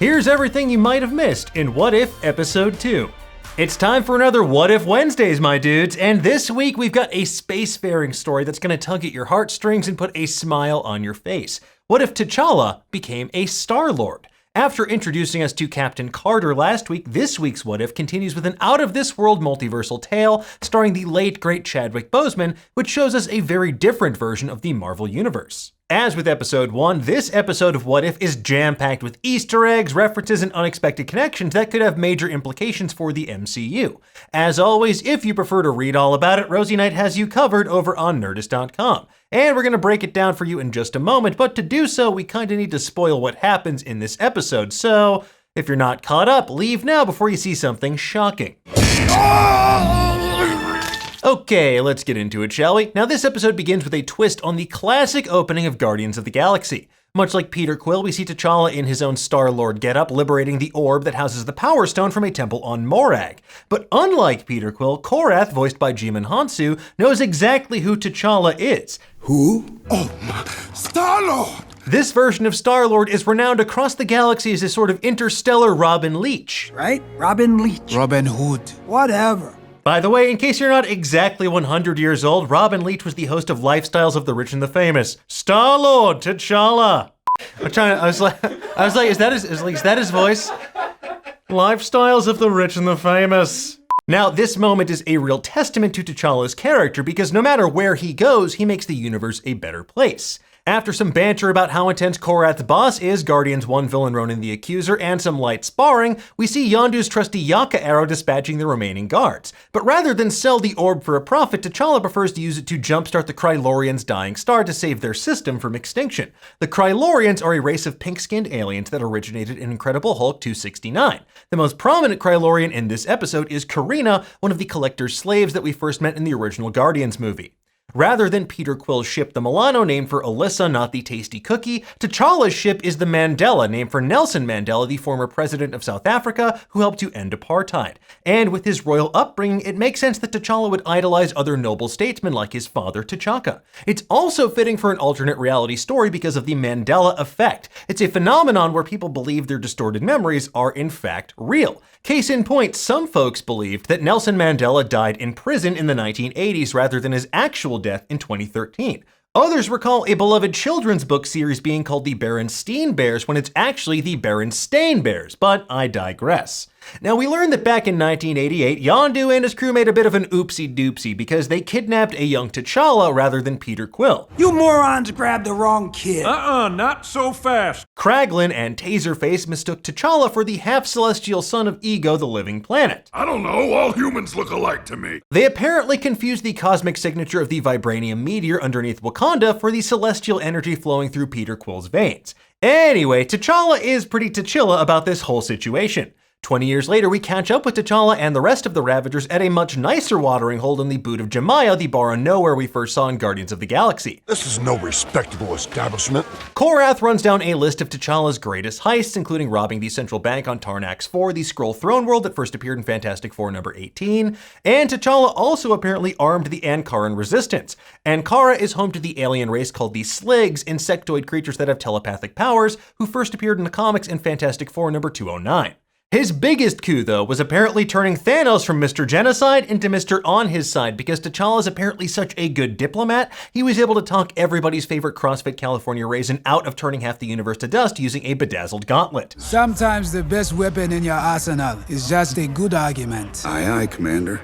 Here's everything you might have missed in What If Episode 2. It's time for another What If Wednesdays, my dudes, and this week we've got a spacefaring story that's gonna tug at your heartstrings and put a smile on your face. What if T'Challa became a Star-Lord? After introducing us to Captain Carter last week, this week's What If continues with an out-of-this-world multiversal tale starring the late, great Chadwick Boseman, which shows us a very different version of the Marvel Universe. As with episode 1, this episode of What If is jam-packed with Easter eggs, references, and unexpected connections that could have major implications for the MCU. As always, if you prefer to read all about it, Rosie Knight has you covered over on Nerdist.com. And we're gonna break it down for you in just a moment, but to do so, we kinda need to spoil what happens in this episode, so if you're not caught up, leave now before you see something shocking. Okay, let's get into it, shall we? Now, this episode begins with a twist on the classic opening of Guardians of the Galaxy. Much like Peter Quill, we see T'Challa in his own Star-Lord getup liberating the orb that houses the Power Stone from a temple on Morag. But unlike Peter Quill, Korath, voiced by Jimon Hounsou, knows exactly who T'Challa is. Who? Oh, Star-Lord! This version of Star-Lord is renowned across the galaxy as a sort of interstellar Robin Leach. Right? Robin Leach. Robin Hood. Whatever. By the way, in case you're not exactly 100 years old, Robin Leach was the host of Lifestyles of the Rich and the Famous. Star-Lord T'Challa. I was like, is that his voice? Lifestyles of the Rich and the Famous. Now, this moment is a real testament to T'Challa's character because no matter where he goes, he makes the universe a better place. After some banter about how intense Korath's boss is, Guardians 1 villain Ronan the Accuser, and some light sparring, we see Yondu's trusty Yaka arrow dispatching the remaining guards. But rather than sell the orb for a profit, T'Challa prefers to use it to jumpstart the Krylorians' dying star to save their system from extinction. The Krylorians are a race of pink-skinned aliens that originated in Incredible Hulk 269. The most prominent Krylorian in this episode is Karina, one of the Collector's slaves that we first met in the original Guardians movie. Rather than Peter Quill's ship, the Milano, named for Alyssa, not the tasty cookie, T'Challa's ship is the Mandela, named for Nelson Mandela, the former president of South Africa who helped to end apartheid. And with his royal upbringing, it makes sense that T'Challa would idolize other noble statesmen like his father, T'Chaka. It's also fitting for an alternate reality story because of the Mandela effect. It's a phenomenon where people believe their distorted memories are in fact real. Case in point, some folks believed that Nelson Mandela died in prison in the 1980s rather than his actual death in 2013. Others recall a beloved children's book series being called the Berenstain Bears when it's actually the Berenstain Bears, but I digress. Now, we learned that back in 1988, Yondu and his crew made a bit of an oopsie-doopsie because they kidnapped a young T'Challa rather than Peter Quill. You morons grabbed the wrong kid. Not so fast. Kraglin and Taserface mistook T'Challa for the half-celestial son of Ego, the living planet. I don't know, all humans look alike to me. They apparently confused the cosmic signature of the vibranium meteor underneath Wakanda for the celestial energy flowing through Peter Quill's veins. Anyway, T'Challa is pretty T'Chilla about this whole situation. 20 years later, we catch up with T'Challa and the rest of the Ravagers at a much nicer watering hole than the Boot of Jemaya, the bar on Knowhere we first saw in Guardians of the Galaxy. This is no respectable establishment. Korath runs down a list of T'Challa's greatest heists, including robbing the central bank on Tarnax 4, the Skrull throne world that first appeared in Fantastic Four number 18, and T'Challa also apparently armed the Ankaran resistance. Ankara is home to the alien race called the Sligs, insectoid creatures that have telepathic powers, who first appeared in the comics in Fantastic Four number 209. His biggest coup, though, was apparently turning Thanos from Mr. Genocide into Mr. On His Side, because T'Challa is apparently such a good diplomat, he was able to talk everybody's favorite CrossFit California raisin out of turning half the universe to dust using a bedazzled gauntlet. Sometimes the best weapon in your arsenal is just a good argument. Aye, aye, Commander.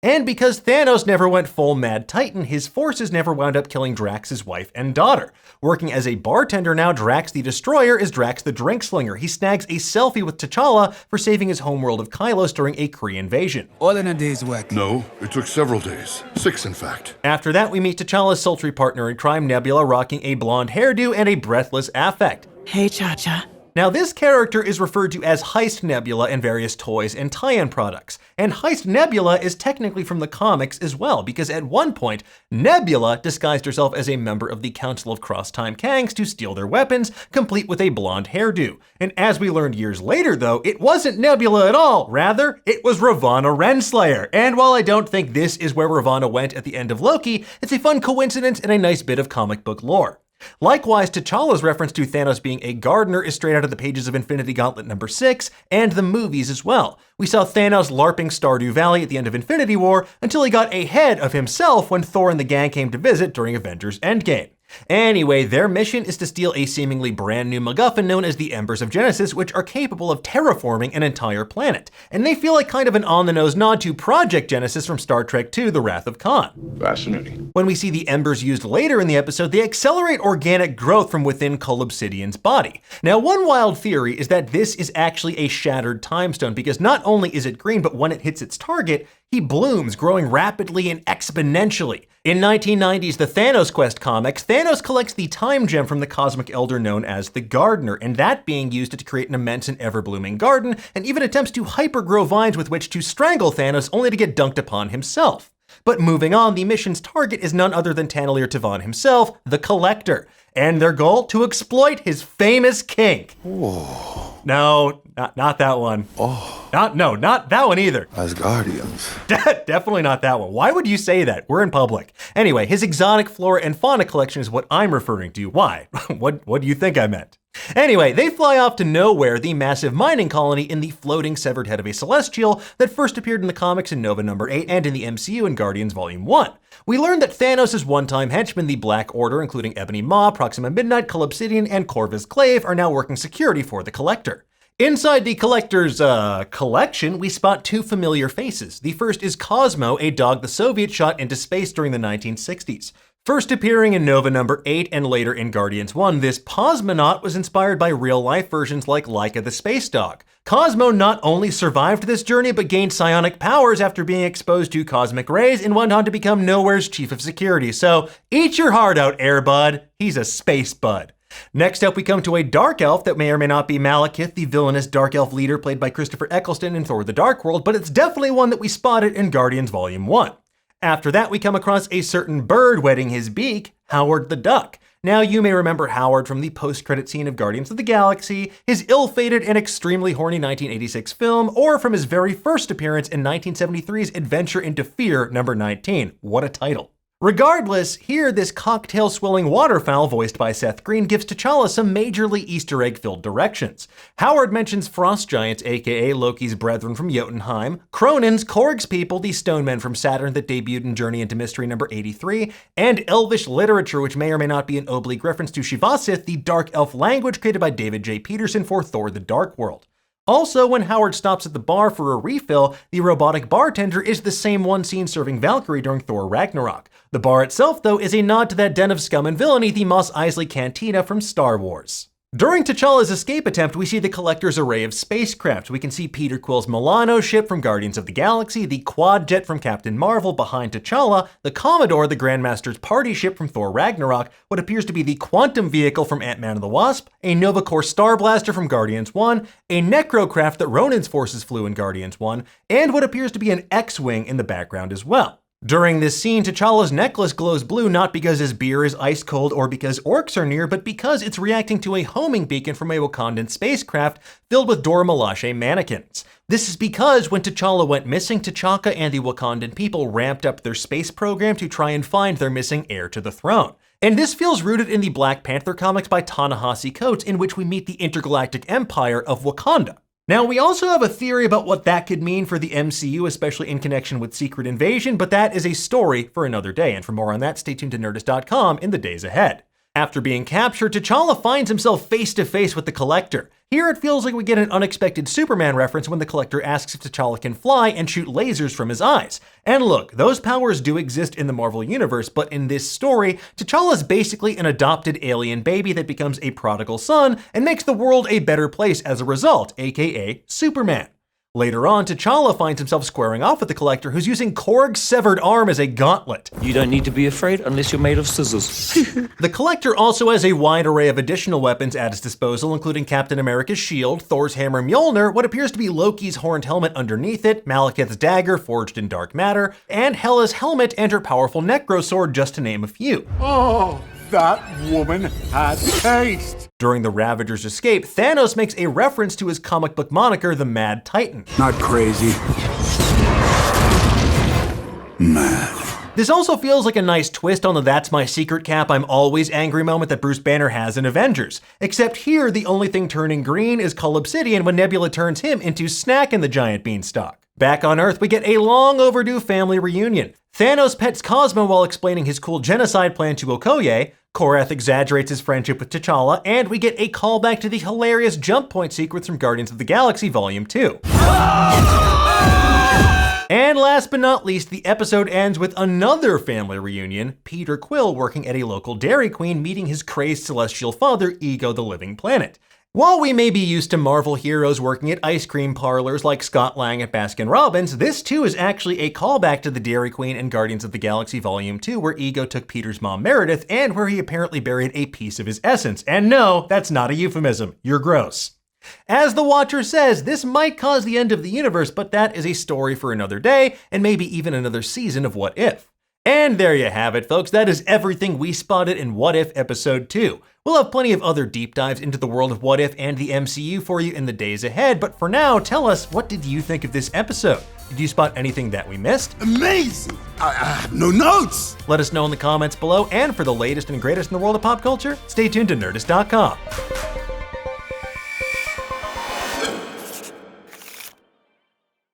And because Thanos never went full Mad Titan, his forces never wound up killing Drax's wife and daughter. Working as a bartender now, Drax the Destroyer is Drax the Drinkslinger. He snags a selfie with T'Challa for saving his homeworld of Kylos during a Kree invasion. All in a day's work. No, it took several days. 6, in fact. After that, we meet T'Challa's sultry partner in crime, Nebula, rocking a blonde hairdo and a breathless affect. Hey, Cha-Cha. Now, this character is referred to as Heist Nebula in various toys and tie-in products. And Heist Nebula is technically from the comics as well, because at one point, Nebula disguised herself as a member of the Council of Cross-Time Kangs to steal their weapons, complete with a blonde hairdo. And as we learned years later, though, it wasn't Nebula at all. Rather, it was Ravonna Renslayer. And while I don't think this is where Ravonna went at the end of Loki, it's a fun coincidence and a nice bit of comic book lore. Likewise, T'Challa's reference to Thanos being a gardener is straight out of the pages of Infinity Gauntlet number 6 and the movies as well. We saw Thanos LARPing Stardew Valley at the end of Infinity War until he got ahead of himself when Thor and the gang came to visit during Avengers Endgame. Anyway, their mission is to steal a seemingly brand new MacGuffin known as the Embers of Genesis, which are capable of terraforming an entire planet. And they feel like kind of an on-the-nose nod to Project Genesis from Star Trek II: The Wrath of Khan. Fascinating. When we see the Embers used later in the episode, they accelerate organic growth from within Cull Obsidian's body. Now, one wild theory is that this is actually a shattered time stone, because not only is it green, but when it hits its target, he blooms, growing rapidly and exponentially. In 1990's The Thanos Quest comics, Thanos collects the time gem from the cosmic elder known as the Gardener, and that being used to create an immense and ever-blooming garden, and even attempts to hyper-grow vines with which to strangle Thanos, only to get dunked upon himself. But moving on, the mission's target is none other than Taneleer Tavon himself, the Collector, and their goal, to exploit his famous kink. Oh. No, not that one. Oh. Not that one either. Asgardians. Definitely not that one. Why would you say that? We're in public. Anyway, his exotic flora and fauna collection is what I'm referring to. Why? What do you think I meant? Anyway, they fly off to Knowhere, the massive mining colony in the floating severed head of a celestial that first appeared in the comics in Nova number 8 and in the MCU in Guardians Volume 1. We learned that Thanos' one-time henchmen, the Black Order, including Ebony Maw, Proxima Midnight, Cull Obsidian, and Corvus Clave, are now working security for the Collector. Inside the Collector's, collection, we spot two familiar faces. The first is Cosmo, a dog the Soviets shot into space during the 1960s. First appearing in Nova number 8 and later in Guardians 1, this Posmonaut was inspired by real-life versions like Laika the Space Dog. Cosmo not only survived this journey, but gained psionic powers after being exposed to cosmic rays and went on to become Knowhere's chief of security. So, eat your heart out, Air Bud. He's a space bud. Next up, we come to a Dark Elf that may or may not be Malekith, the villainous Dark Elf leader played by Christopher Eccleston in Thor: The Dark World, but it's definitely one that we spotted in Guardians Volume 1. After that, we come across a certain bird wetting his beak, Howard the Duck. Now, you may remember Howard from the post-credit scene of Guardians of the Galaxy, his ill-fated and extremely horny 1986 film, or from his very first appearance in 1973's Adventure into Fear number 19. What a title. Regardless, here this cocktail-swilling waterfowl voiced by Seth Green gives T'Challa some majorly Easter egg-filled directions. Howard mentions frost giants, aka Loki's brethren from Jotunheim, Cronins, Korg's people, the stone men from Saturn that debuted in Journey into Mystery number 83, and Elvish literature, which may or may not be an oblique reference to Shivasith, the dark elf language created by David J. Peterson for Thor: The Dark World. Also, when Howard stops at the bar for a refill, the robotic bartender is the same one seen serving Valkyrie during Thor: Ragnarok. The bar itself, though, is a nod to that den of scum and villainy, the Mos Eisley Cantina from Star Wars. During T'Challa's escape attempt, we see the Collector's array of spacecraft. We can see Peter Quill's Milano ship from Guardians of the Galaxy, the Quad Jet from Captain Marvel behind T'Challa, the Commodore, the Grandmaster's party ship from Thor: Ragnarok, what appears to be the Quantum Vehicle from Ant-Man and the Wasp, a Nova Corps Star Blaster from Guardians 1, a Necrocraft that Ronin's forces flew in Guardians 1, and what appears to be an X-Wing in the background as well. During this scene, T'Challa's necklace glows blue not because his beer is ice cold or because orcs are near, but because it's reacting to a homing beacon from a Wakandan spacecraft filled with Dora Milaje mannequins. This is because when T'Challa went missing, T'Chaka and the Wakandan people ramped up their space program to try and find their missing heir to the throne. And this feels rooted in the Black Panther comics by Ta-Nehisi Coates, in which we meet the intergalactic empire of Wakanda. Now, we also have a theory about what that could mean for the MCU, especially in connection with Secret Invasion, but that is a story for another day, and for more on that, stay tuned to Nerdist.com in the days ahead. After being captured, T'Challa finds himself face-to-face with the Collector. Here it feels like we get an unexpected Superman reference when the Collector asks if T'Challa can fly and shoot lasers from his eyes. And look, those powers do exist in the Marvel Universe, but in this story, T'Challa's basically an adopted alien baby that becomes a prodigal son and makes the world a better place as a result, aka Superman. Later on, T'Challa finds himself squaring off with the Collector, who's using Korg's severed arm as a gauntlet. You don't need to be afraid unless you're made of scissors. The Collector also has a wide array of additional weapons at his disposal, including Captain America's shield, Thor's hammer Mjolnir, what appears to be Loki's horned helmet underneath it, Malekith's dagger forged in dark matter, and Hela's helmet and her powerful Necro sword, just to name a few. Oh, that woman had taste. During the Ravager's escape, Thanos makes a reference to his comic book moniker, the Mad Titan. Not crazy. Mad. This also feels like a nice twist on the "that's my secret cap, I'm always angry" moment that Bruce Banner has in Avengers. Except here, the only thing turning green is Cull Obsidian when Nebula turns him into Snack in the giant beanstalk. Back on Earth, we get a long overdue family reunion. Thanos pets Cosmo while explaining his cool genocide plan to Okoye, Korath exaggerates his friendship with T'Challa, and we get a callback to the hilarious jump point sequence from Guardians of the Galaxy Volume 2. And last but not least, the episode ends with another family reunion, Peter Quill working at a local Dairy Queen meeting his crazed celestial father, Ego the Living Planet. While we may be used to Marvel heroes working at ice cream parlors like Scott Lang at Baskin-Robbins, this too is actually a callback to the Dairy Queen and Guardians of the Galaxy Volume 2, where Ego took Peter's mom Meredith and where he apparently buried a piece of his essence. And no, that's not a euphemism. You're gross. As the Watcher says, this might cause the end of the universe, but that is a story for another day, and maybe even another season of What If. And there you have it, folks. That is everything we spotted in What If Episode 2. We'll have plenty of other deep dives into the world of What If and the MCU for you in the days ahead, but for now, tell us, what did you think of this episode? Did you spot anything that we missed? Amazing! I have no notes! Let us know in the comments below, and for the latest and greatest in the world of pop culture, stay tuned to Nerdist.com.